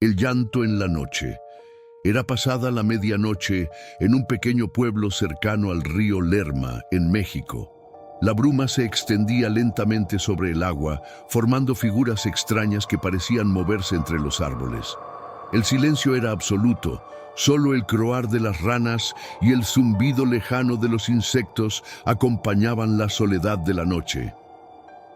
El llanto en la noche. Era pasada la medianoche en un pequeño pueblo cercano al río Lerma, en México. La bruma se extendía lentamente sobre el agua, formando figuras extrañas que parecían moverse entre los árboles. El silencio era absoluto, solo el croar de las ranas y el zumbido lejano de los insectos acompañaban la soledad de la noche.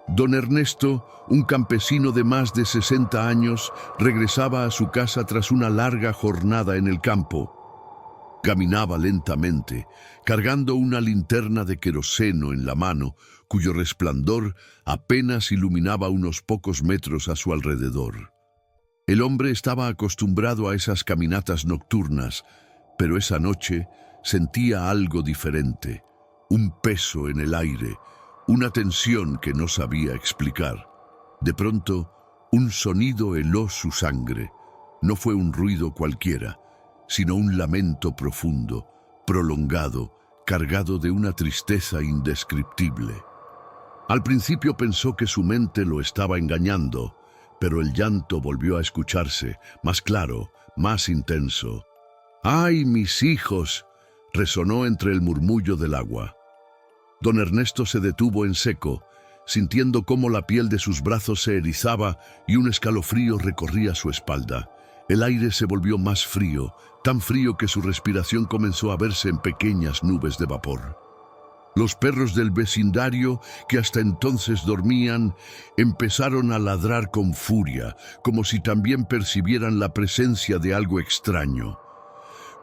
Don Ernesto, un campesino de más de 60 años, regresaba a su casa tras una larga jornada en el campo. Caminaba lentamente, cargando una linterna de queroseno en la mano, cuyo resplandor apenas iluminaba unos pocos metros a su alrededor. El hombre estaba acostumbrado a esas caminatas nocturnas, pero esa noche sentía algo diferente, un peso en el aire, una tensión que no sabía explicar. De pronto, un sonido heló su sangre. No fue un ruido cualquiera, sino un lamento profundo, prolongado, cargado de una tristeza indescriptible. Al principio pensó que su mente lo estaba engañando, pero el llanto volvió a escucharse, más claro, más intenso. ¡Ay, mis hijos!, resonó entre el murmullo del agua. Don Ernesto se detuvo en seco, sintiendo cómo la piel de sus brazos se erizaba y un escalofrío recorría su espalda. El aire se volvió más frío, tan frío que su respiración comenzó a verse en pequeñas nubes de vapor. Los perros del vecindario, que hasta entonces dormían, empezaron a ladrar con furia, como si también percibieran la presencia de algo extraño.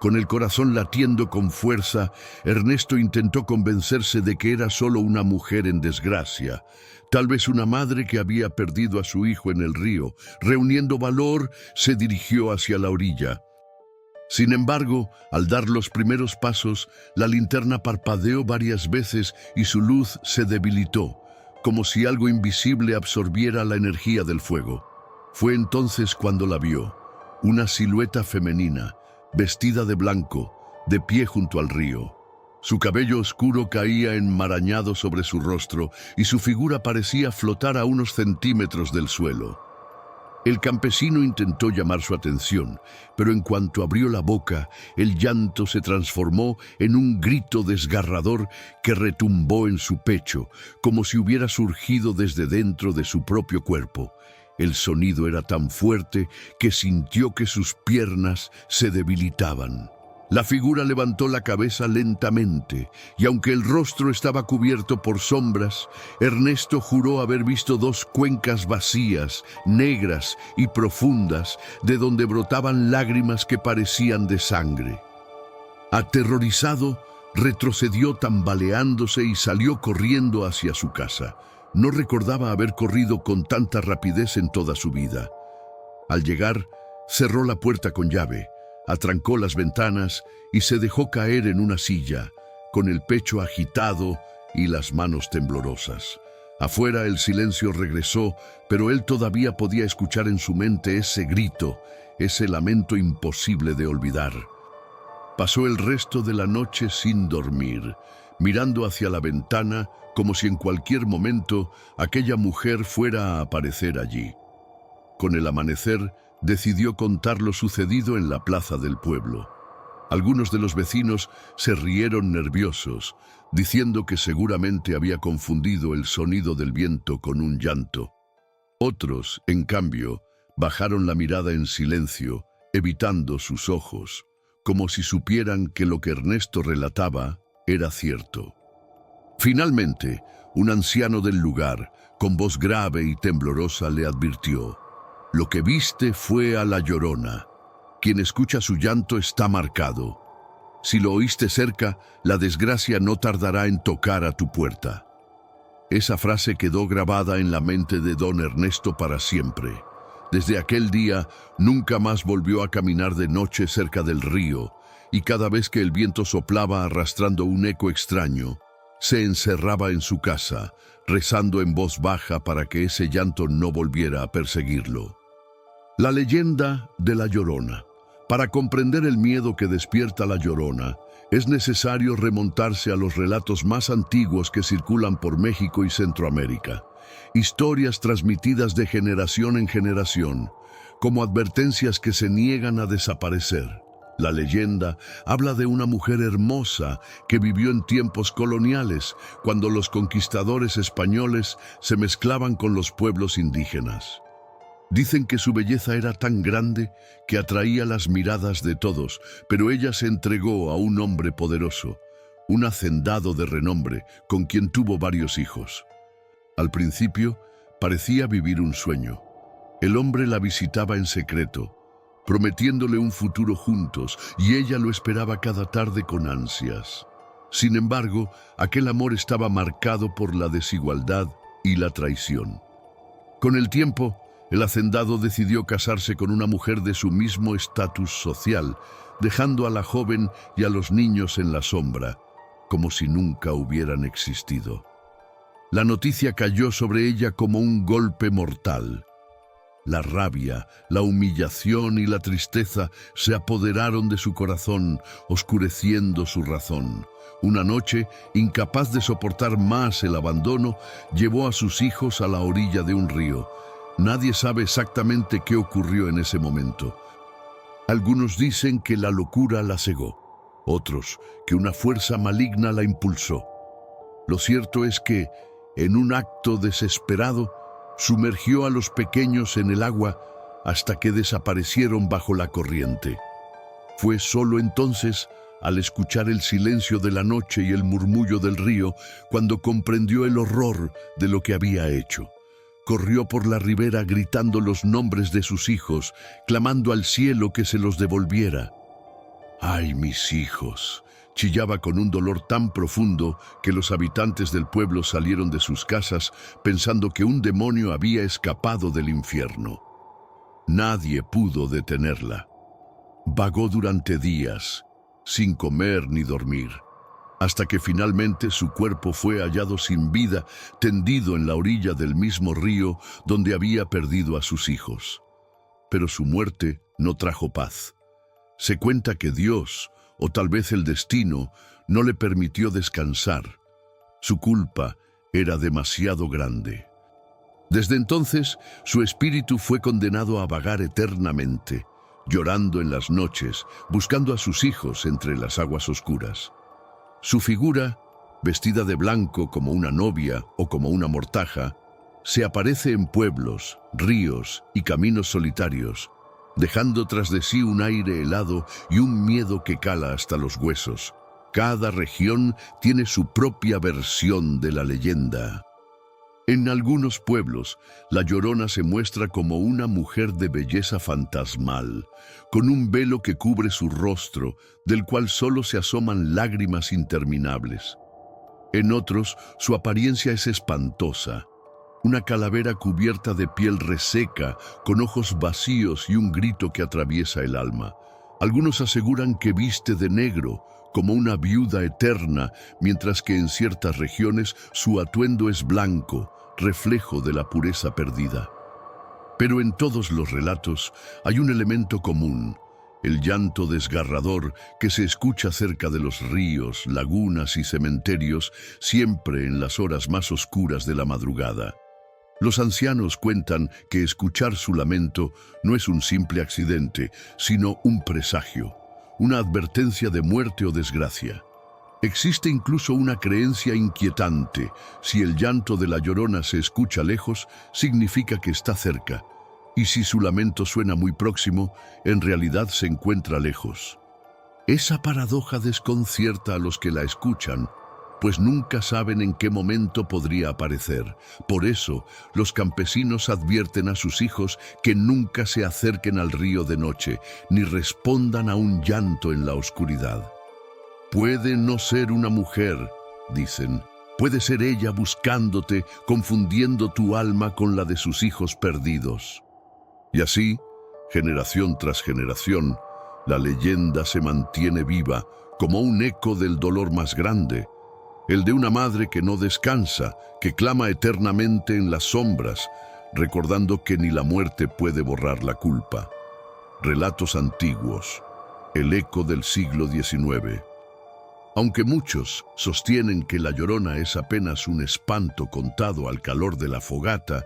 Con el corazón latiendo con fuerza, Ernesto intentó convencerse de que era solo una mujer en desgracia, tal vez una madre que había perdido a su hijo en el río. Reuniendo valor, se dirigió hacia la orilla. Sin embargo, al dar los primeros pasos, la linterna parpadeó varias veces y su luz se debilitó, como si algo invisible absorbiera la energía del fuego. Fue entonces cuando la vio, una silueta femenina, vestida de blanco, de pie junto al río. Su cabello oscuro caía enmarañado sobre su rostro y su figura parecía flotar a unos centímetros del suelo. El campesino intentó llamar su atención, pero en cuanto abrió la boca, el llanto se transformó en un grito desgarrador que retumbó en su pecho, como si hubiera surgido desde dentro de su propio cuerpo. El sonido era tan fuerte que sintió que sus piernas se debilitaban. La figura levantó la cabeza lentamente, y aunque el rostro estaba cubierto por sombras, Ernesto juró haber visto dos cuencas vacías, negras y profundas, de donde brotaban lágrimas que parecían de sangre. Aterrorizado, retrocedió tambaleándose y salió corriendo hacia su casa. No recordaba haber corrido con tanta rapidez en toda su vida. Al llegar, cerró la puerta con llave, atrancó las ventanas y se dejó caer en una silla, con el pecho agitado y las manos temblorosas. Afuera el silencio regresó, pero él todavía podía escuchar en su mente ese grito, ese lamento imposible de olvidar. Pasó el resto de la noche sin dormir, mirando hacia la ventana, como si en cualquier momento aquella mujer fuera a aparecer allí. Con el amanecer, decidió contar lo sucedido en la plaza del pueblo. Algunos de los vecinos se rieron nerviosos, diciendo que seguramente había confundido el sonido del viento con un llanto. Otros, en cambio, bajaron la mirada en silencio, evitando sus ojos, como si supieran que lo que Ernesto relataba era cierto. Finalmente, un anciano del lugar, con voz grave y temblorosa, le advirtió: «Lo que viste fue a la Llorona. Quien escucha su llanto está marcado. Si lo oíste cerca, la desgracia no tardará en tocar a tu puerta». Esa frase quedó grabada en la mente de don Ernesto para siempre. Desde aquel día, nunca más volvió a caminar de noche cerca del río, y cada vez que el viento soplaba arrastrando un eco extraño, se encerraba en su casa, rezando en voz baja para que ese llanto no volviera a perseguirlo. La leyenda de la Llorona. Para comprender el miedo que despierta la Llorona, es necesario remontarse a los relatos más antiguos que circulan por México y Centroamérica. Historias transmitidas de generación en generación, como advertencias que se niegan a desaparecer. La leyenda habla de una mujer hermosa que vivió en tiempos coloniales, cuando los conquistadores españoles se mezclaban con los pueblos indígenas. Dicen que su belleza era tan grande que atraía las miradas de todos, pero ella se entregó a un hombre poderoso, un hacendado de renombre, con quien tuvo varios hijos. Al principio, parecía vivir un sueño. El hombre la visitaba en secreto, prometiéndole un futuro juntos, y ella lo esperaba cada tarde con ansias. Sin embargo, aquel amor estaba marcado por la desigualdad y la traición. Con el tiempo, el hacendado decidió casarse con una mujer de su mismo estatus social, dejando a la joven y a los niños en la sombra, como si nunca hubieran existido. La noticia cayó sobre ella como un golpe mortal. La rabia, la humillación y la tristeza se apoderaron de su corazón, oscureciendo su razón. Una noche, incapaz de soportar más el abandono, llevó a sus hijos a la orilla de un río. Nadie sabe exactamente qué ocurrió en ese momento. Algunos dicen que la locura la cegó, otros que una fuerza maligna la impulsó. Lo cierto es que, en un acto desesperado, sumergió a los pequeños en el agua hasta que desaparecieron bajo la corriente. Fue solo entonces, al escuchar el silencio de la noche y el murmullo del río, cuando comprendió el horror de lo que había hecho. Corrió por la ribera gritando los nombres de sus hijos, clamando al cielo que se los devolviera. ¡Ay, mis hijos!, chillaba con un dolor tan profundo que los habitantes del pueblo salieron de sus casas pensando que un demonio había escapado del infierno. Nadie pudo detenerla. Vagó durante días, sin comer ni dormir, hasta que finalmente su cuerpo fue hallado sin vida, tendido en la orilla del mismo río donde había perdido a sus hijos. Pero su muerte no trajo paz. Se cuenta que Dios, o tal vez el destino, no le permitió descansar. Su culpa era demasiado grande. Desde entonces, su espíritu fue condenado a vagar eternamente, llorando en las noches, buscando a sus hijos entre las aguas oscuras. Su figura, vestida de blanco como una novia o como una mortaja, se aparece en pueblos, ríos y caminos solitarios, dejando tras de sí un aire helado y un miedo que cala hasta los huesos. Cada región tiene su propia versión de la leyenda. En algunos pueblos, la Llorona se muestra como una mujer de belleza fantasmal, con un velo que cubre su rostro, del cual solo se asoman lágrimas interminables. En otros, su apariencia es espantosa. Una calavera cubierta de piel reseca, con ojos vacíos y un grito que atraviesa el alma. Algunos aseguran que viste de negro, como una viuda eterna, mientras que en ciertas regiones su atuendo es blanco, reflejo de la pureza perdida. Pero en todos los relatos hay un elemento común: el llanto desgarrador que se escucha cerca de los ríos, lagunas y cementerios, siempre en las horas más oscuras de la madrugada. Los ancianos cuentan que escuchar su lamento no es un simple accidente, sino un presagio, una advertencia de muerte o desgracia. Existe incluso una creencia inquietante: si el llanto de la Llorona se escucha lejos, significa que está cerca, y si su lamento suena muy próximo, en realidad se encuentra lejos. Esa paradoja desconcierta a los que la escuchan, pues nunca saben en qué momento podría aparecer. Por eso, los campesinos advierten a sus hijos que nunca se acerquen al río de noche, ni respondan a un llanto en la oscuridad. Puede no ser una mujer, dicen. Puede ser ella buscándote, confundiendo tu alma con la de sus hijos perdidos. Y así, generación tras generación, la leyenda se mantiene viva como un eco del dolor más grande, el de una madre que no descansa, que clama eternamente en las sombras, recordando que ni la muerte puede borrar la culpa. Relatos antiguos, el eco del siglo XIX. Aunque muchos sostienen que la Llorona es apenas un espanto contado al calor de la fogata,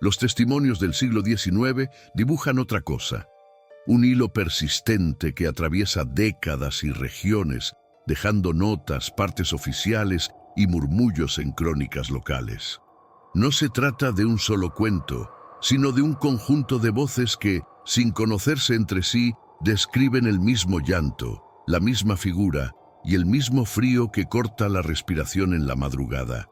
Los testimonios del siglo XIX dibujan otra cosa. Un hilo persistente que atraviesa décadas y regiones, dejando notas, partes oficiales y murmullos en crónicas locales. No se trata de un solo cuento, sino de un conjunto de voces que, sin conocerse entre sí, describen el mismo llanto, la misma figura y el mismo frío que corta la respiración en la madrugada.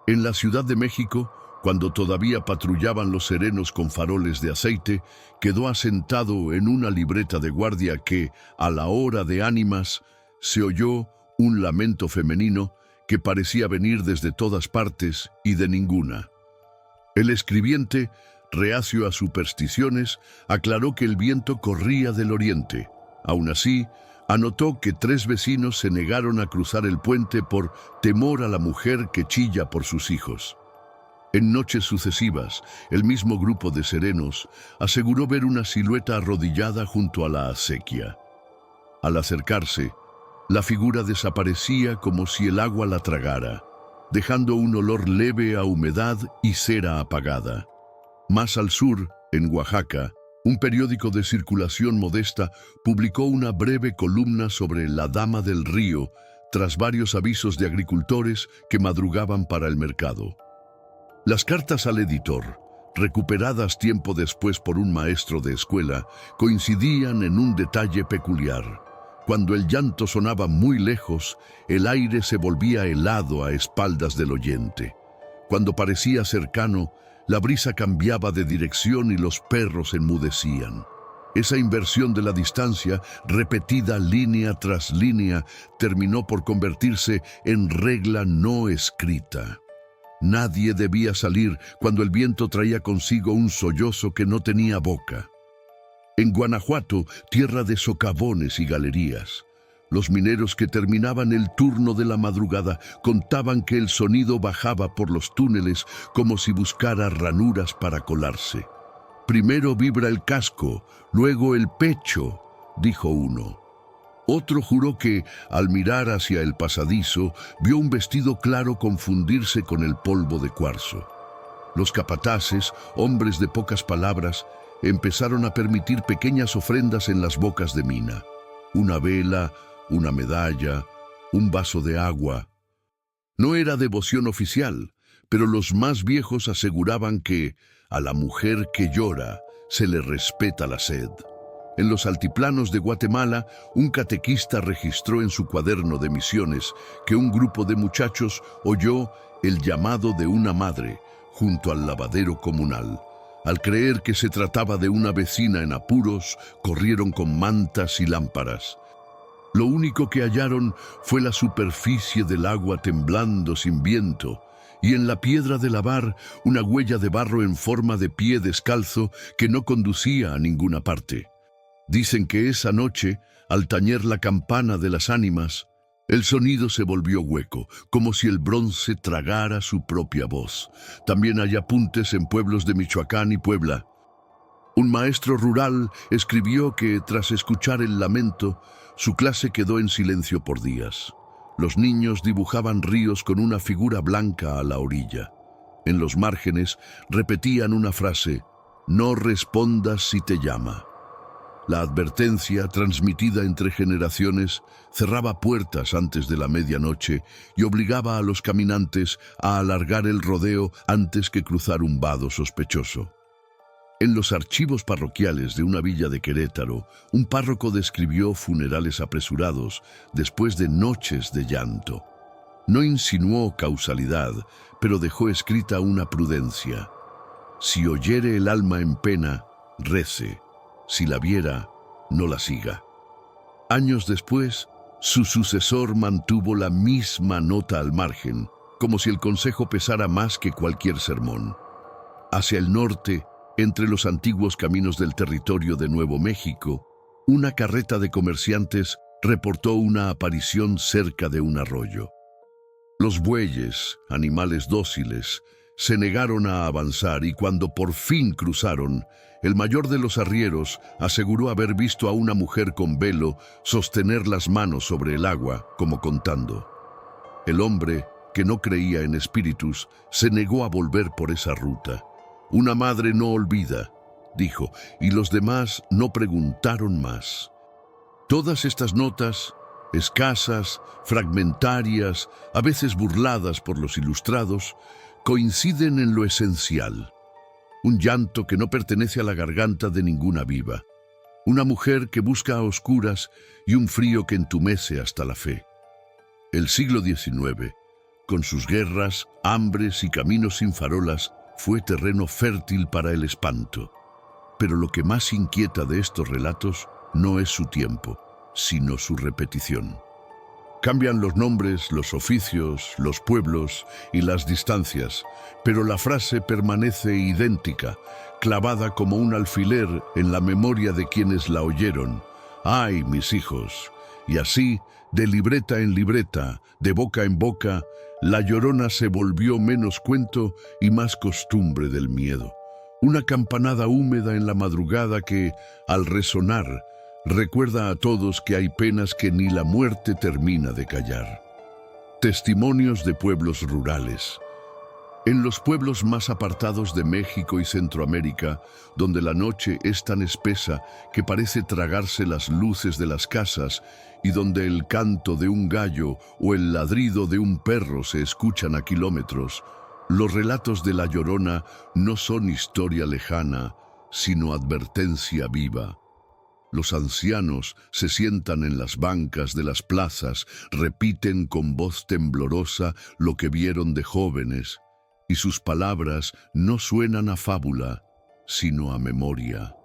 En la Ciudad de México, cuando todavía patrullaban los serenos con faroles de aceite, quedó asentado en una libreta de guardia que, a la hora de ánimas, se oyó un lamento femenino que parecía venir desde todas partes y de ninguna. El escribiente, reacio a supersticiones, aclaró que el viento corría del oriente. Aún así, anotó que 3 vecinos se negaron a cruzar el puente por temor a la mujer que chilla por sus hijos. En noches sucesivas, el mismo grupo de serenos aseguró ver una silueta arrodillada junto a la acequia. Al acercarse, la figura desaparecía como si el agua la tragara, dejando un olor leve a humedad y cera apagada. Más al sur, en Oaxaca, un periódico de circulación modesta publicó una breve columna sobre la Dama del Río, tras varios avisos de agricultores que madrugaban para el mercado. Las cartas al editor, recuperadas tiempo después por un maestro de escuela, coincidían en un detalle peculiar. Cuando el llanto sonaba muy lejos, el aire se volvía helado a espaldas del oyente. Cuando parecía cercano, la brisa cambiaba de dirección y los perros enmudecían. Esa inversión de la distancia, repetida línea tras línea, terminó por convertirse en regla no escrita. Nadie debía salir cuando el viento traía consigo un sollozo que no tenía boca. En Guanajuato, tierra de socavones y galerías, los mineros que terminaban el turno de la madrugada contaban que el sonido bajaba por los túneles como si buscara ranuras para colarse. Primero vibra el casco, luego el pecho, dijo uno. Otro juró que, al mirar hacia el pasadizo, vio un vestido claro confundirse con el polvo de cuarzo. Los capataces, hombres de pocas palabras, empezaron a permitir pequeñas ofrendas en las bocas de mina. Una vela, una medalla, un vaso de agua. No era devoción oficial, pero los más viejos aseguraban que a la mujer que llora se le respeta la sed. En los altiplanos de Guatemala, un catequista registró en su cuaderno de misiones que un grupo de muchachos oyó el llamado de una madre junto al lavadero comunal. Al creer que se trataba de una vecina en apuros, corrieron con mantas y lámparas. Lo único que hallaron fue la superficie del agua temblando sin viento, y en la piedra de lavar una huella de barro en forma de pie descalzo que no conducía a ninguna parte. Dicen que esa noche, al tañer la campana de las ánimas, el sonido se volvió hueco, como si el bronce tragara su propia voz. También hay apuntes en pueblos de Michoacán y Puebla. Un maestro rural escribió que, tras escuchar el lamento, su clase quedó en silencio por días. Los niños dibujaban ríos con una figura blanca a la orilla. En los márgenes repetían una frase: «No respondas si te llama». La advertencia, transmitida entre generaciones, cerraba puertas antes de la medianoche y obligaba a los caminantes a alargar el rodeo antes que cruzar un vado sospechoso. En los archivos parroquiales de una villa de Querétaro, un párroco describió funerales apresurados después de noches de llanto. No insinuó causalidad, pero dejó escrita una prudencia. Si oyere el alma en pena, rece. Si la viera, no la siga. Años después, su sucesor mantuvo la misma nota al margen, como si el consejo pesara más que cualquier sermón. Hacia el norte, entre los antiguos caminos del territorio de Nuevo México, una carreta de comerciantes reportó una aparición cerca de un arroyo. Los bueyes, animales dóciles, se negaron a avanzar y cuando por fin cruzaron, el mayor de los arrieros aseguró haber visto a una mujer con velo sostener las manos sobre el agua, como contando. El hombre, que no creía en espíritus, se negó a volver por esa ruta. Una madre no olvida, dijo, y los demás no preguntaron más. Todas estas notas, escasas, fragmentarias, a veces burladas por los ilustrados, coinciden en lo esencial. Un llanto que no pertenece a la garganta de ninguna viva. Una mujer que busca a oscuras y un frío que entumece hasta la fe. El siglo XIX, con sus guerras, hambres y caminos sin farolas, fue terreno fértil para el espanto. Pero lo que más inquieta de estos relatos no es su tiempo, sino su repetición. Cambian los nombres, los oficios, los pueblos y las distancias, pero la frase permanece idéntica, clavada como un alfiler en la memoria de quienes la oyeron. ¡Ay, mis hijos! Y así, de libreta en libreta, de boca en boca, La Llorona se volvió menos cuento y más costumbre del miedo. Una campanada húmeda en la madrugada que, al resonar, recuerda a todos que hay penas que ni la muerte termina de callar. Testimonios de pueblos rurales. En los pueblos más apartados de México y Centroamérica, donde la noche es tan espesa que parece tragarse las luces de las casas y donde el canto de un gallo o el ladrido de un perro se escuchan a kilómetros, los relatos de La Llorona no son historia lejana, sino advertencia viva. Los ancianos se sientan en las bancas de las plazas, repiten con voz temblorosa lo que vieron de jóvenes, y sus palabras no suenan a fábula, sino a memoria.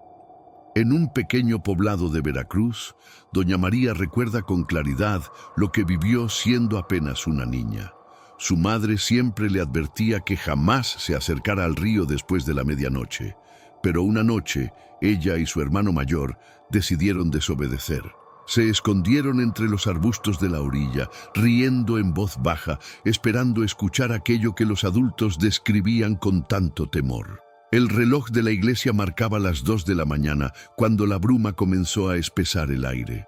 En un pequeño poblado de Veracruz, doña María recuerda con claridad lo que vivió siendo apenas una niña. Su madre siempre le advertía que jamás se acercara al río después de la medianoche, pero una noche, ella y su hermano mayor decidieron desobedecer. Se escondieron entre los arbustos de la orilla, riendo en voz baja, esperando escuchar aquello que los adultos describían con tanto temor. El reloj de la iglesia marcaba las 2 de la mañana, cuando la bruma comenzó a espesar el aire.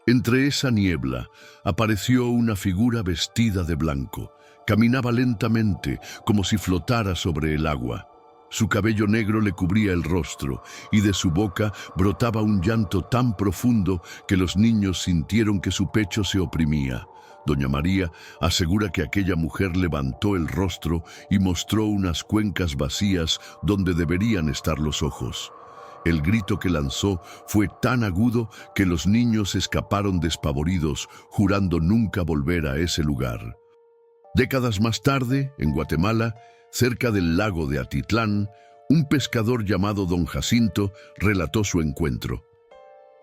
Entre esa niebla apareció una figura vestida de blanco. Caminaba lentamente, como si flotara sobre el agua. Su cabello negro le cubría el rostro, y de su boca brotaba un llanto tan profundo que los niños sintieron que su pecho se oprimía. Doña María asegura que aquella mujer levantó el rostro y mostró unas cuencas vacías donde deberían estar los ojos. El grito que lanzó fue tan agudo que los niños escaparon despavoridos, jurando nunca volver a ese lugar. Décadas más tarde, en Guatemala, cerca del lago de Atitlán, un pescador llamado Don Jacinto relató su encuentro.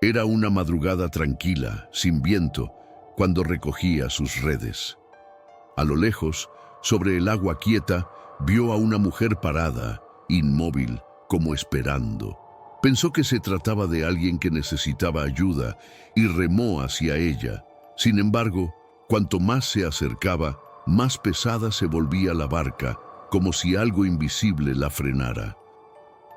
Era una madrugada tranquila, sin viento, cuando recogía sus redes. A lo lejos, sobre el agua quieta, vio a una mujer parada, inmóvil, como esperando. Pensó que se trataba de alguien que necesitaba ayuda y remó hacia ella. Sin embargo, cuanto más se acercaba, más pesada se volvía la barca, como si algo invisible la frenara.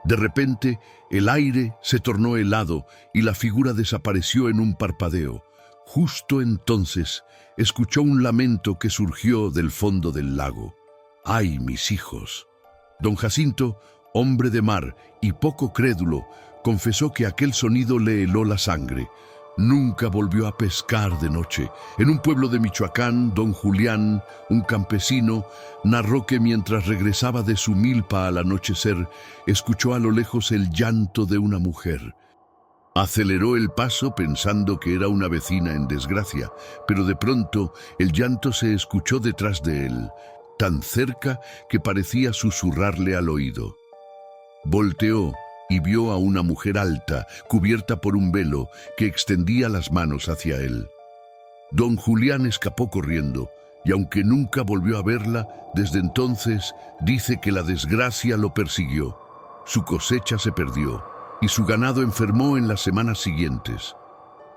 De repente, el aire se tornó helado y la figura desapareció en un parpadeo. Justo entonces, escuchó un lamento que surgió del fondo del lago. ¡Ay, mis hijos! Don Jacinto, hombre de mar y poco crédulo, confesó que aquel sonido le heló la sangre. Nunca volvió a pescar de noche. En un pueblo de Michoacán, don Julián, un campesino, narró que mientras regresaba de su milpa al anochecer, escuchó a lo lejos el llanto de una mujer. Aceleró el paso pensando que era una vecina en desgracia, pero de pronto el llanto se escuchó detrás de él, tan cerca que parecía susurrarle al oído. Volteó y vio a una mujer alta, cubierta por un velo, que extendía las manos hacia él. Don Julián escapó corriendo, y aunque nunca volvió a verla, desde entonces dice que la desgracia lo persiguió. Su cosecha se perdió, y su ganado enfermó en las semanas siguientes.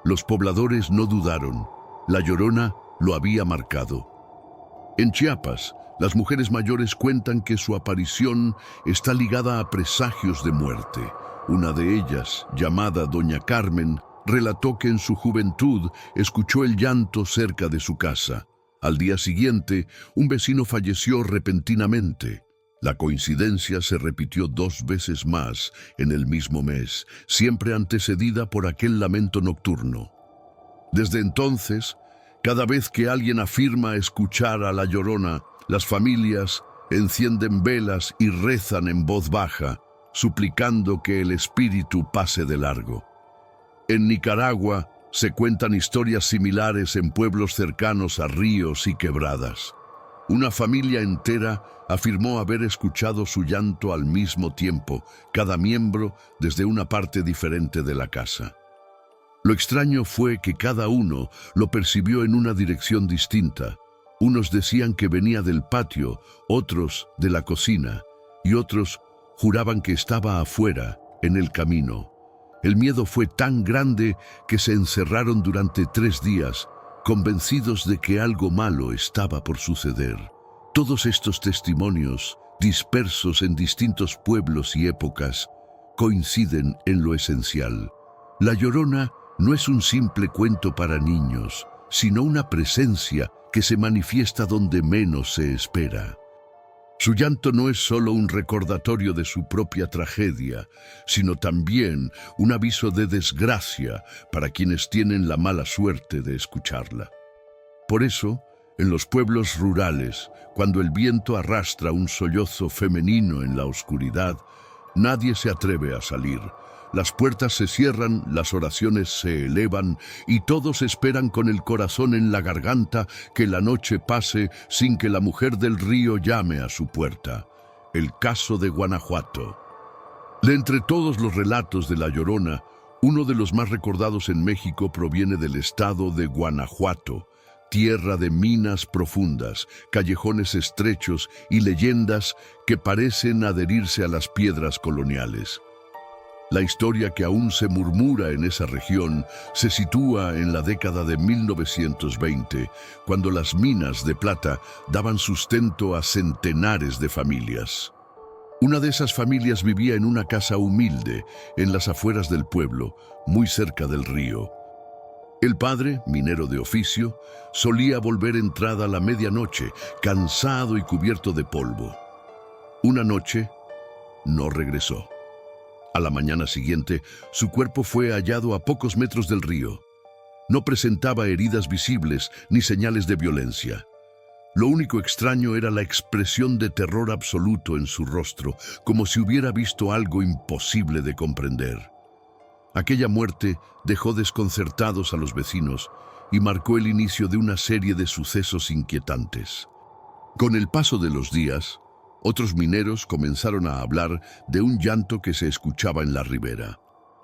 Los pobladores no dudaron, La Llorona lo había marcado. En Chiapas, las mujeres mayores cuentan que su aparición está ligada a presagios de muerte. Una de ellas, llamada Doña Carmen, relató que en su juventud escuchó el llanto cerca de su casa. Al día siguiente, un vecino falleció repentinamente. La coincidencia se repitió 2 veces más en el mismo mes, siempre antecedida por aquel lamento nocturno. Desde entonces, cada vez que alguien afirma escuchar a la Llorona, las familias encienden velas y rezan en voz baja, suplicando que el espíritu pase de largo. En Nicaragua se cuentan historias similares en pueblos cercanos a ríos y quebradas. Una familia entera afirmó haber escuchado su llanto al mismo tiempo, cada miembro desde una parte diferente de la casa. Lo extraño fue que cada uno lo percibió en una dirección distinta. Unos decían que venía del patio, otros de la cocina, y otros juraban que estaba afuera, en el camino. El miedo fue tan grande que se encerraron durante 3 días, convencidos de que algo malo estaba por suceder. Todos estos testimonios, dispersos en distintos pueblos y épocas, coinciden en lo esencial. La Llorona no es un simple cuento para niños, sino una presencia que se manifiesta donde menos se espera. Su llanto no es solo un recordatorio de su propia tragedia, sino también un aviso de desgracia para quienes tienen la mala suerte de escucharla. Por eso, en los pueblos rurales, cuando el viento arrastra un sollozo femenino en la oscuridad, nadie se atreve a salir. Las puertas se cierran, las oraciones se elevan y todos esperan con el corazón en la garganta que la noche pase sin que la mujer del río llame a su puerta. El caso de Guanajuato. De entre todos los relatos de La Llorona, uno de los más recordados en México proviene del estado de Guanajuato, tierra de minas profundas, callejones estrechos y leyendas que parecen adherirse a las piedras coloniales. La historia que aún se murmura en esa región se sitúa en la década de 1920, cuando las minas de plata daban sustento a centenares de familias. Una de esas familias vivía en una casa humilde, en las afueras del pueblo, muy cerca del río. El padre, minero de oficio, solía volver entrada a la medianoche, cansado y cubierto de polvo. Una noche, no regresó. A la mañana siguiente, su cuerpo fue hallado a pocos metros del río. No presentaba heridas visibles ni señales de violencia. Lo único extraño era la expresión de terror absoluto en su rostro, como si hubiera visto algo imposible de comprender. Aquella muerte dejó desconcertados a los vecinos y marcó el inicio de una serie de sucesos inquietantes. Con el paso de los días, otros mineros comenzaron a hablar de un llanto que se escuchaba en la ribera.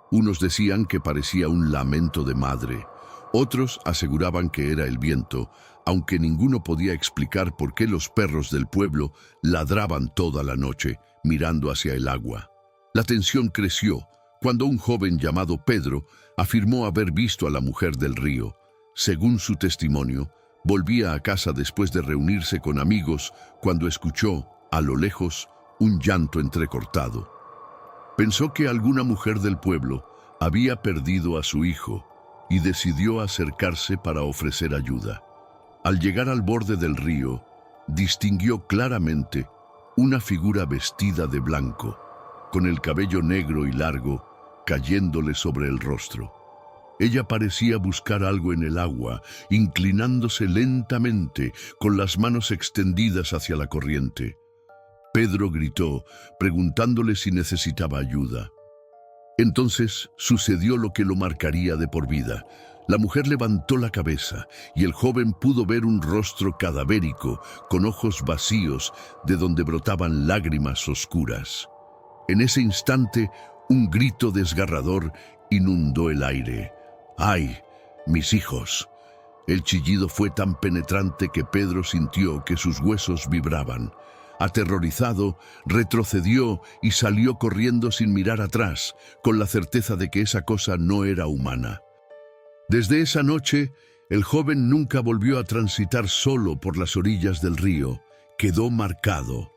Unos decían que parecía un lamento de madre, otros aseguraban que era el viento, aunque ninguno podía explicar por qué los perros del pueblo ladraban toda la noche, mirando hacia el agua. La tensión creció cuando un joven llamado Pedro afirmó haber visto a la mujer del río. Según su testimonio, volvía a casa después de reunirse con amigos cuando escuchó, a lo lejos, un llanto entrecortado. Pensó que alguna mujer del pueblo había perdido a su hijo y decidió acercarse para ofrecer ayuda. Al llegar al borde del río, distinguió claramente una figura vestida de blanco, con el cabello negro y largo cayéndole sobre el rostro. Ella parecía buscar algo en el agua, inclinándose lentamente, con las manos extendidas hacia la corriente. Pedro gritó, preguntándole si necesitaba ayuda. Entonces sucedió lo que lo marcaría de por vida. La mujer levantó la cabeza y el joven pudo ver un rostro cadavérico, con ojos vacíos, de donde brotaban lágrimas oscuras. En ese instante, un grito desgarrador inundó el aire. ¡Ay, mis hijos! El chillido fue tan penetrante que Pedro sintió que sus huesos vibraban. Aterrorizado, retrocedió y salió corriendo sin mirar atrás, con la certeza de que esa cosa no era humana. Desde esa noche, el joven nunca volvió a transitar solo por las orillas del río. Quedó marcado,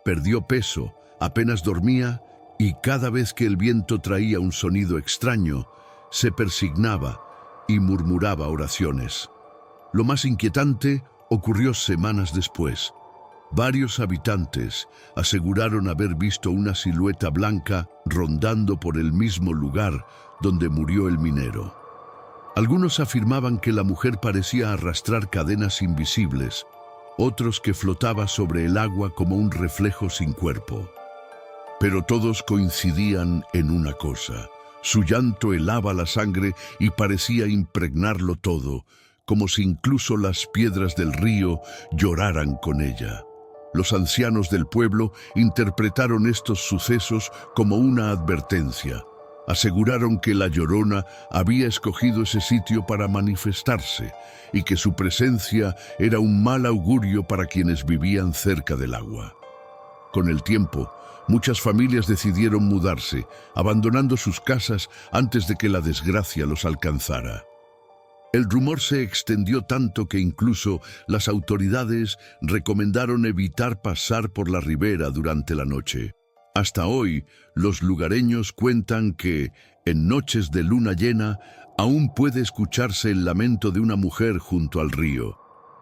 perdió peso, apenas dormía y cada vez que el viento traía un sonido extraño, se persignaba y murmuraba oraciones. Lo más inquietante ocurrió semanas después. Varios habitantes aseguraron haber visto una silueta blanca rondando por el mismo lugar donde murió el minero. Algunos afirmaban que la mujer parecía arrastrar cadenas invisibles, otros que flotaba sobre el agua como un reflejo sin cuerpo. Pero todos coincidían en una cosa: su llanto helaba la sangre y parecía impregnarlo todo, como si incluso las piedras del río lloraran con ella. Los ancianos del pueblo interpretaron estos sucesos como una advertencia. Aseguraron que la Llorona había escogido ese sitio para manifestarse y que su presencia era un mal augurio para quienes vivían cerca del agua. Con el tiempo, muchas familias decidieron mudarse, abandonando sus casas antes de que la desgracia los alcanzara. El rumor se extendió tanto que incluso las autoridades recomendaron evitar pasar por la ribera durante la noche. Hasta hoy, los lugareños cuentan que, en noches de luna llena, aún puede escucharse el lamento de una mujer junto al río.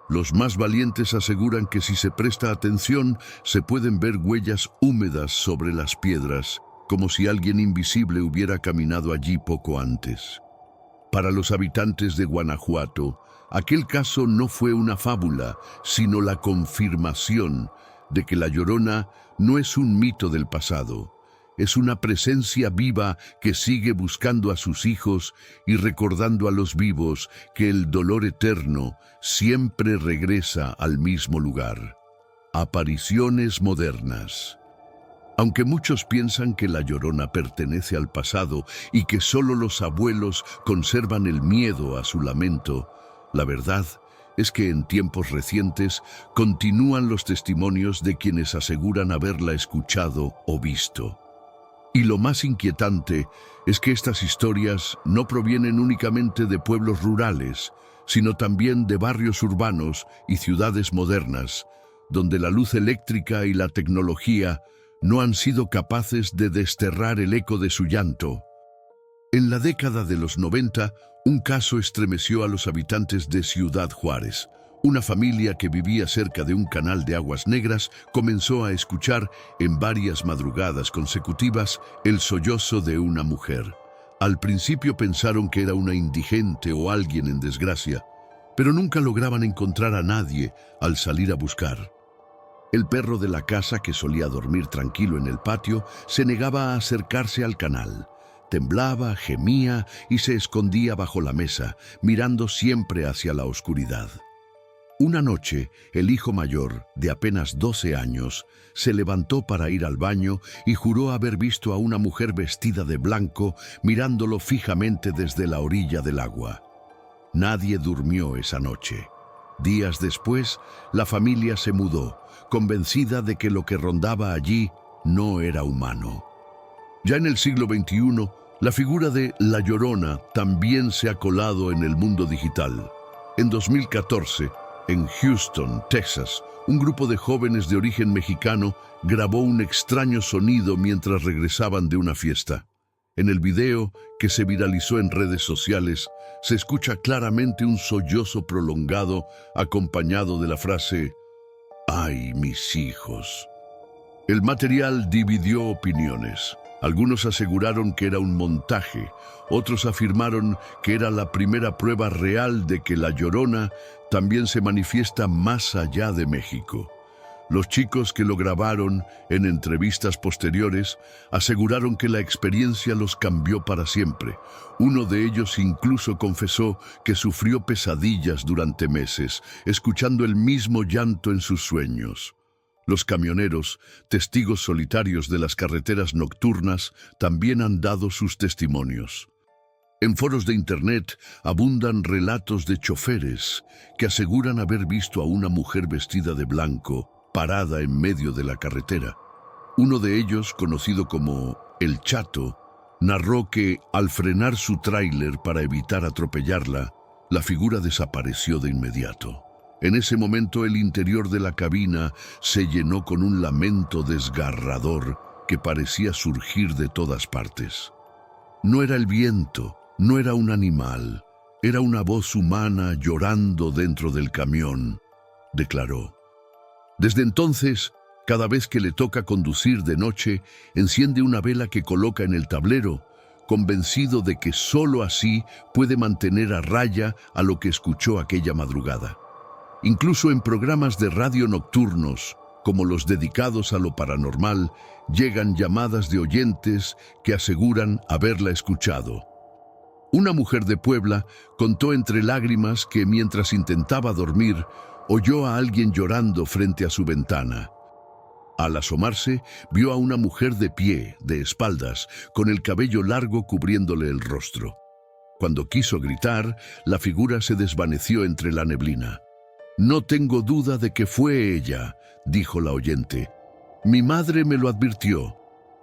Los más valientes aseguran que si se presta atención, se pueden ver huellas húmedas sobre las piedras, como si alguien invisible hubiera caminado allí poco antes. Para los habitantes de Guanajuato, aquel caso no fue una fábula, sino la confirmación de que la Llorona no es un mito del pasado. Es una presencia viva que sigue buscando a sus hijos y recordando a los vivos que el dolor eterno siempre regresa al mismo lugar. Apariciones modernas. Aunque muchos piensan que la Llorona pertenece al pasado y que solo los abuelos conservan el miedo a su lamento, la verdad es que en tiempos recientes continúan los testimonios de quienes aseguran haberla escuchado o visto. Y lo más inquietante es que estas historias no provienen únicamente de pueblos rurales, sino también de barrios urbanos y ciudades modernas, donde la luz eléctrica y la tecnología no han sido capaces de desterrar el eco de su llanto. En la década de los 90, un caso estremeció a los habitantes de Ciudad Juárez. Una familia que vivía cerca de un canal de aguas negras comenzó a escuchar en varias madrugadas consecutivas el sollozo de una mujer. Al principio pensaron que era una indigente o alguien en desgracia, pero nunca lograban encontrar a nadie al salir a buscar. El perro de la casa, que solía dormir tranquilo en el patio, se negaba a acercarse al canal. Temblaba, gemía y se escondía bajo la mesa, mirando siempre hacia la oscuridad. Una noche, el hijo mayor, de apenas 12 años, se levantó para ir al baño y juró haber visto a una mujer vestida de blanco mirándolo fijamente desde la orilla del agua. Nadie durmió esa noche. Días después, la familia se mudó, convencida de que lo que rondaba allí no era humano. Ya en el siglo XXI, la figura de La Llorona también se ha colado en el mundo digital. En 2014, en Houston, Texas, un grupo de jóvenes de origen mexicano grabó un extraño sonido mientras regresaban de una fiesta. En el video, que se viralizó en redes sociales, se escucha claramente un sollozo prolongado acompañado de la frase «¡Ay, mis hijos!». El material dividió opiniones. Algunos aseguraron que era un montaje, otros afirmaron que era la primera prueba real de que la Llorona también se manifiesta más allá de México. Los chicos que lo grabaron en entrevistas posteriores aseguraron que la experiencia los cambió para siempre. Uno de ellos incluso confesó que sufrió pesadillas durante meses, escuchando el mismo llanto en sus sueños. Los camioneros, testigos solitarios de las carreteras nocturnas, también han dado sus testimonios. En foros de internet abundan relatos de choferes que aseguran haber visto a una mujer vestida de blanco parada en medio de la carretera. Uno de ellos, conocido como El Chato, narró que, al frenar su tráiler para evitar atropellarla, la figura desapareció de inmediato. En ese momento el interior de la cabina se llenó con un lamento desgarrador que parecía surgir de todas partes. No era el viento, no era un animal, era una voz humana llorando dentro del camión, declaró. Desde entonces, cada vez que le toca conducir de noche, enciende una vela que coloca en el tablero, convencido de que sólo así puede mantener a raya a lo que escuchó aquella madrugada. Incluso en programas de radio nocturnos, como los dedicados a lo paranormal, llegan llamadas de oyentes que aseguran haberla escuchado. Una mujer de Puebla contó entre lágrimas que mientras intentaba dormir, oyó a alguien llorando frente a su ventana. Al asomarse, vio a una mujer de pie, de espaldas, con el cabello largo cubriéndole el rostro. Cuando quiso gritar, la figura se desvaneció entre la neblina. «No tengo duda de que fue ella», dijo la oyente. «Mi madre me lo advirtió.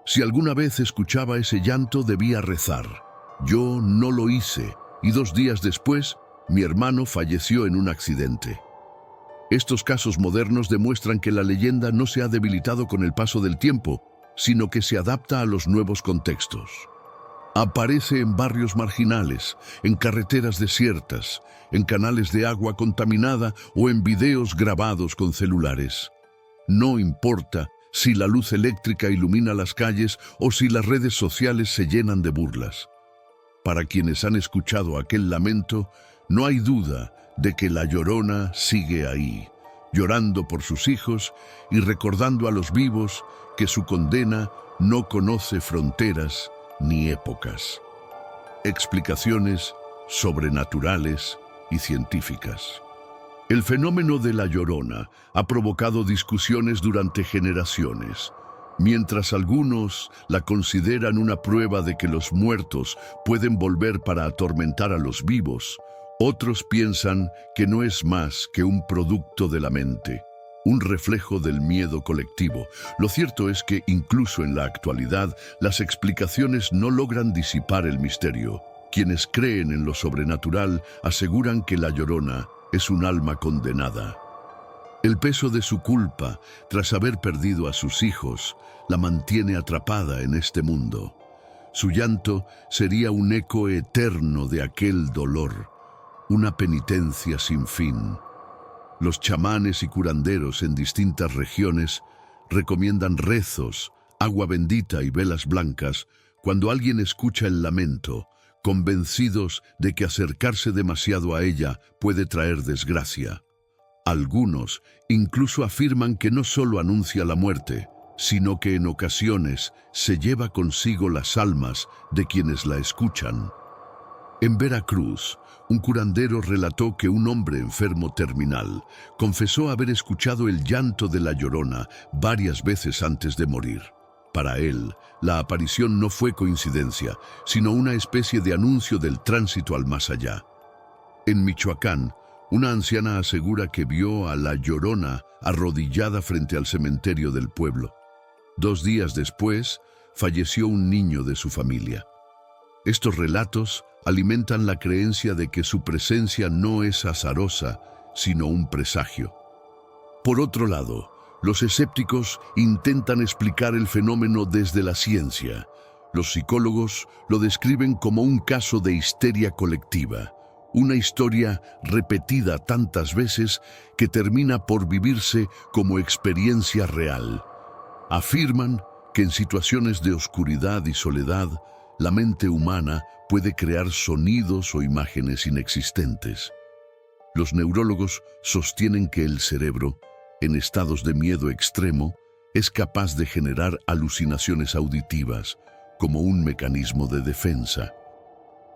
Si alguna vez escuchaba ese llanto, debía rezar. Yo no lo hice, y 2 días después, mi hermano falleció en un accidente». Estos casos modernos demuestran que la leyenda no se ha debilitado con el paso del tiempo, sino que se adapta a los nuevos contextos. Aparece en barrios marginales, en carreteras desiertas, en canales de agua contaminada o en videos grabados con celulares. No importa si la luz eléctrica ilumina las calles o si las redes sociales se llenan de burlas. Para quienes han escuchado aquel lamento, no hay duda de que la Llorona sigue ahí, llorando por sus hijos y recordando a los vivos que su condena no conoce fronteras ni épocas. Explicaciones sobrenaturales y científicas. El fenómeno de la Llorona ha provocado discusiones durante generaciones. Mientras algunos la consideran una prueba de que los muertos pueden volver para atormentar a los vivos, otros piensan que no es más que un producto de la mente, un reflejo del miedo colectivo. Lo cierto es que incluso en la actualidad, las explicaciones no logran disipar el misterio. Quienes creen en lo sobrenatural aseguran que la Llorona es un alma condenada. El peso de su culpa, tras haber perdido a sus hijos, la mantiene atrapada en este mundo. Su llanto sería un eco eterno de aquel dolor, una penitencia sin fin. Los chamanes y curanderos en distintas regiones recomiendan rezos, agua bendita y velas blancas cuando alguien escucha el lamento, convencidos de que acercarse demasiado a ella puede traer desgracia. Algunos incluso afirman que no solo anuncia la muerte, sino que en ocasiones se lleva consigo las almas de quienes la escuchan. En Veracruz, un curandero relató que un hombre enfermo terminal confesó haber escuchado el llanto de la Llorona varias veces antes de morir. Para él, la aparición no fue coincidencia, sino una especie de anuncio del tránsito al más allá. En Michoacán, una anciana asegura que vio a la Llorona arrodillada frente al cementerio del pueblo. 2 días después, falleció un niño de su familia. Estos relatos alimentan la creencia de que su presencia no es azarosa, sino un presagio. Por otro lado, los escépticos intentan explicar el fenómeno desde la ciencia. Los psicólogos lo describen como un caso de histeria colectiva, una historia repetida tantas veces que termina por vivirse como experiencia real. Afirman que en situaciones de oscuridad y soledad, la mente humana puede crear sonidos o imágenes inexistentes. Los neurólogos sostienen que el cerebro, en estados de miedo extremo, es capaz de generar alucinaciones auditivas como un mecanismo de defensa.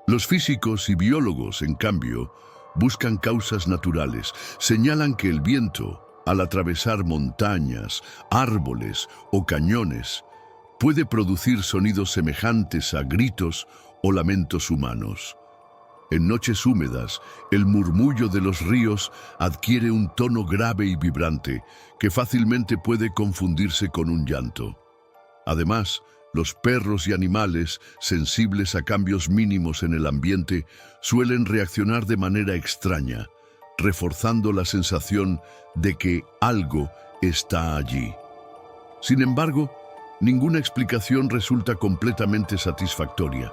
Los físicos y biólogos, en cambio, buscan causas naturales. Señalan que el viento, al atravesar montañas, árboles o cañones, puede producir sonidos semejantes a gritos o lamentos humanos. En noches húmedas, el murmullo de los ríos adquiere un tono grave y vibrante que fácilmente puede confundirse con un llanto. Además, los perros y animales, sensibles a cambios mínimos en el ambiente, suelen reaccionar de manera extraña, reforzando la sensación de que algo está allí. Sin embargo, ninguna explicación resulta completamente satisfactoria.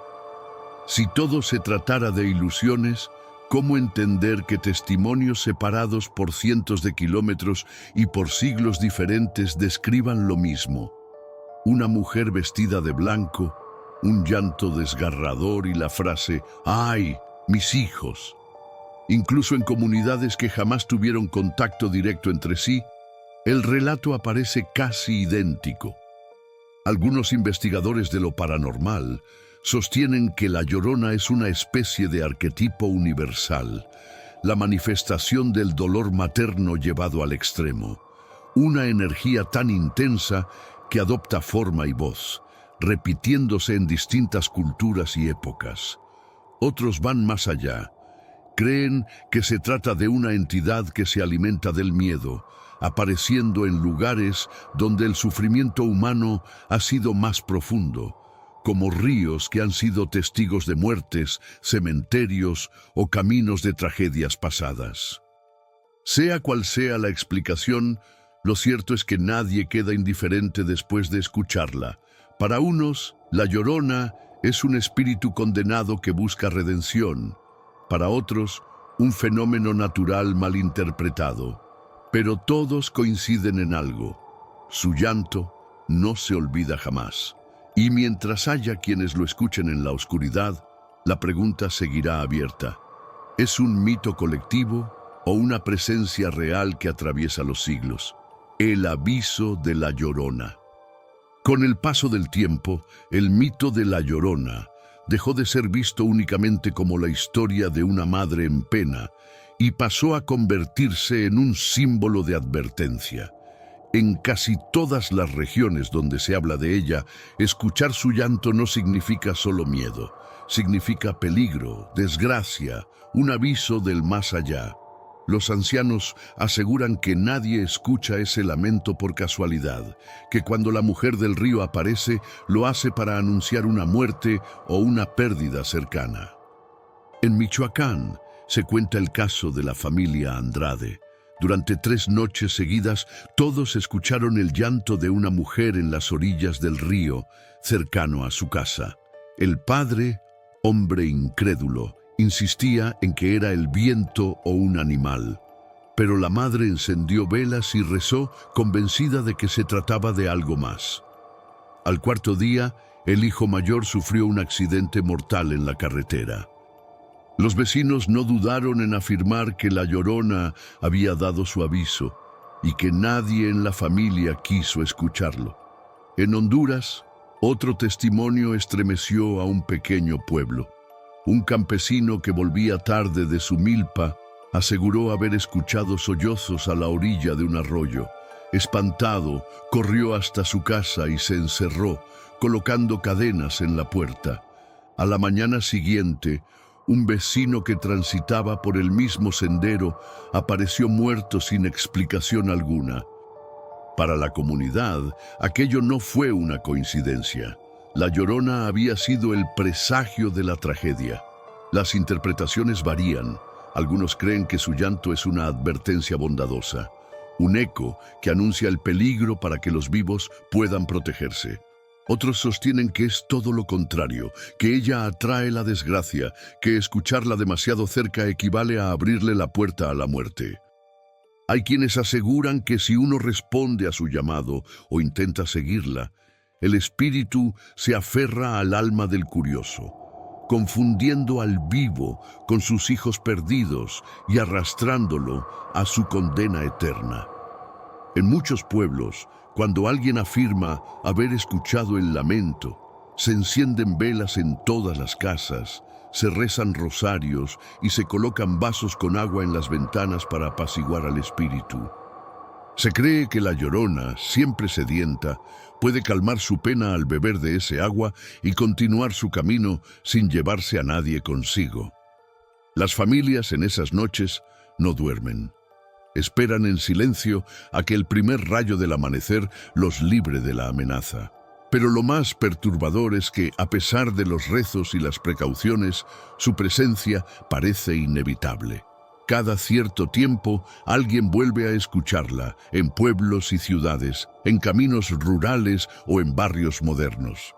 Si todo se tratara de ilusiones, ¿Cómo entender que testimonios separados por cientos de kilómetros y por siglos diferentes describan lo mismo? Una mujer vestida de blanco, un llanto desgarrador y la frase «¡Ay, mis hijos!». Incluso en comunidades que jamás tuvieron contacto directo entre sí, el relato aparece casi idéntico. Algunos investigadores de lo paranormal sostienen que la Llorona es una especie de arquetipo universal, la manifestación del dolor materno llevado al extremo, una energía tan intensa que adopta forma y voz, repitiéndose en distintas culturas y épocas. Otros van más allá. Creen que se trata de una entidad que se alimenta del miedo, apareciendo en lugares donde el sufrimiento humano ha sido más profundo, como ríos que han sido testigos de muertes, cementerios o caminos de tragedias pasadas. Sea cual sea la explicación, lo cierto es que nadie queda indiferente después de escucharla. Para unos, la Llorona es un espíritu condenado que busca redención. Para otros, un fenómeno natural malinterpretado. Pero todos coinciden en algo: su llanto no se olvida jamás. Y mientras haya quienes lo escuchen en la oscuridad, la pregunta seguirá abierta. ¿Es un mito colectivo o una presencia real que atraviesa los siglos? El aviso de la Llorona. Con el paso del tiempo, el mito de la Llorona dejó de ser visto únicamente como la historia de una madre en pena y pasó a convertirse en un símbolo de advertencia. En casi todas las regiones donde se habla de ella, escuchar su llanto no significa solo miedo, significa peligro, desgracia, un aviso del más allá. Los ancianos aseguran que nadie escucha ese lamento por casualidad, que cuando la mujer del río aparece, lo hace para anunciar una muerte o una pérdida cercana. En Michoacán se cuenta el caso de la familia Andrade. Durante 3 noches seguidas, todos escucharon el llanto de una mujer en las orillas del río, cercano a su casa. El padre, hombre incrédulo, insistía en que era el viento o un animal. Pero la madre encendió velas y rezó, convencida de que se trataba de algo más. Al 4.º día, el hijo mayor sufrió un accidente mortal en la carretera. Los vecinos no dudaron en afirmar que la Llorona había dado su aviso y que nadie en la familia quiso escucharlo. En Honduras, otro testimonio estremeció a un pequeño pueblo. Un campesino que volvía tarde de su milpa aseguró haber escuchado sollozos a la orilla de un arroyo. Espantado, corrió hasta su casa y se encerró, colocando cadenas en la puerta. A la mañana siguiente, un vecino que transitaba por el mismo sendero apareció muerto sin explicación alguna. Para la comunidad, aquello no fue una coincidencia. La Llorona había sido el presagio de la tragedia. Las interpretaciones varían. Algunos creen que su llanto es una advertencia bondadosa, un eco que anuncia el peligro para que los vivos puedan protegerse. Otros sostienen que es todo lo contrario, que ella atrae la desgracia, que escucharla demasiado cerca equivale a abrirle la puerta a la muerte. Hay quienes aseguran que si uno responde a su llamado o intenta seguirla, el espíritu se aferra al alma del curioso, confundiendo al vivo con sus hijos perdidos y arrastrándolo a su condena eterna. En muchos pueblos, cuando alguien afirma haber escuchado el lamento, se encienden velas en todas las casas, se rezan rosarios y se colocan vasos con agua en las ventanas para apaciguar al espíritu. Se cree que la Llorona, siempre sedienta, puede calmar su pena al beber de ese agua y continuar su camino sin llevarse a nadie consigo. Las familias en esas noches no duermen. Esperan en silencio a que el primer rayo del amanecer los libre de la amenaza. Pero lo más perturbador es que, a pesar de los rezos y las precauciones, su presencia parece inevitable. Cada cierto tiempo, alguien vuelve a escucharla, en pueblos y ciudades, en caminos rurales o en barrios modernos.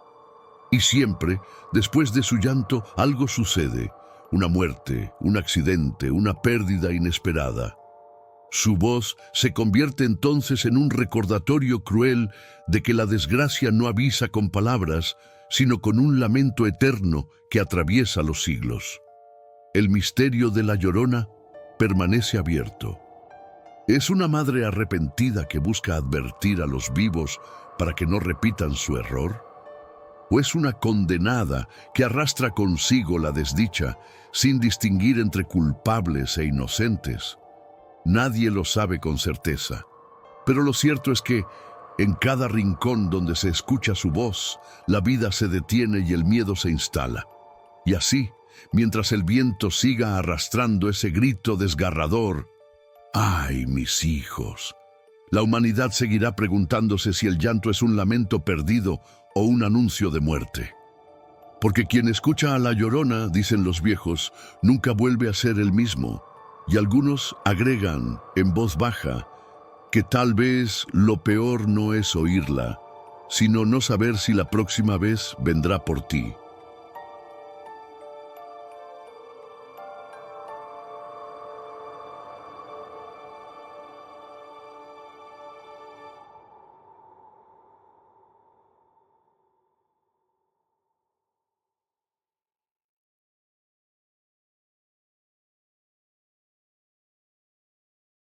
Y siempre, después de su llanto, algo sucede. una muerte, un accidente, una pérdida inesperada. Su voz se convierte entonces en un recordatorio cruel de que la desgracia no avisa con palabras, sino con un lamento eterno que atraviesa los siglos. El misterio de La Llorona permanece abierto. ¿Es una madre arrepentida que busca advertir a los vivos para que no repitan su error? ¿O es una condenada que arrastra consigo la desdicha sin distinguir entre culpables e inocentes? Nadie lo sabe con certeza, pero lo cierto es que en cada rincón donde se escucha su voz, la vida se detiene y el miedo se instala. Y así, mientras el viento siga arrastrando ese grito desgarrador, ¡ay, mis hijos!, la humanidad seguirá preguntándose si el llanto es un lamento perdido o un anuncio de muerte. Porque quien escucha a La Llorona, dicen los viejos, nunca vuelve a ser el mismo. Y algunos agregan, en voz baja, que tal vez lo peor no es oírla, sino no saber si la próxima vez vendrá por ti.